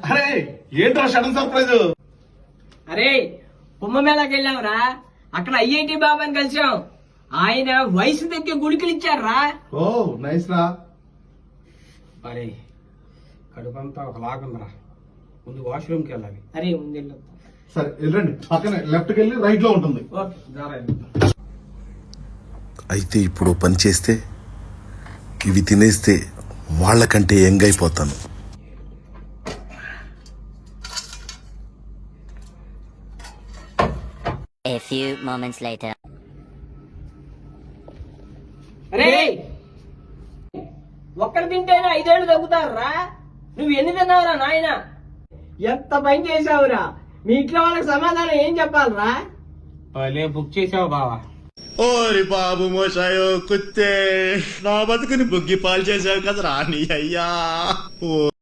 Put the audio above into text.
అరే ఏంట్రా sudden surprise? అరే కుంభమేళాకి వెళ్ళాంరా, అక్కడ ఐఐటి బాబాని కలిసాం. ఆయన వయసు తగ్గే గుళికలు ఇచ్చారా. ఓ నైస్ రా. అరే కడుపంతా ఒకలాగుందిరా, ముందు వాష్రూమ్కి వెళ్ళాలి. అరే ముందు సరే వెళ్ళండి, పక్కనే లెఫ్ట్కి వెళ్ళి రైట్ లో ఉంటుంది. అయితే ఇప్పుడు పని చేస్తే ఇవి తినేస్తే వాళ్ళకంటే యంగ్ అయిపోతాను. A few moments later. అరే ఒక్కడు తింటేనే 5 ఏళ్ళు తగ్గుతారా. నువ్వు ఎన్ని తిన్నావురా నాయన? ఎంత పని చేసావురా. మీ ఇంట్లో వాళ్ళకి సమాధానం ఏం చెప్పాలరా? భలే బుక్ చేసావు బావా. ఓరి బాబు మోసాయో కుత్తే, నా బతుకుని బుగ్గి పాలు చేసావు కదరా నీ అయ్యా.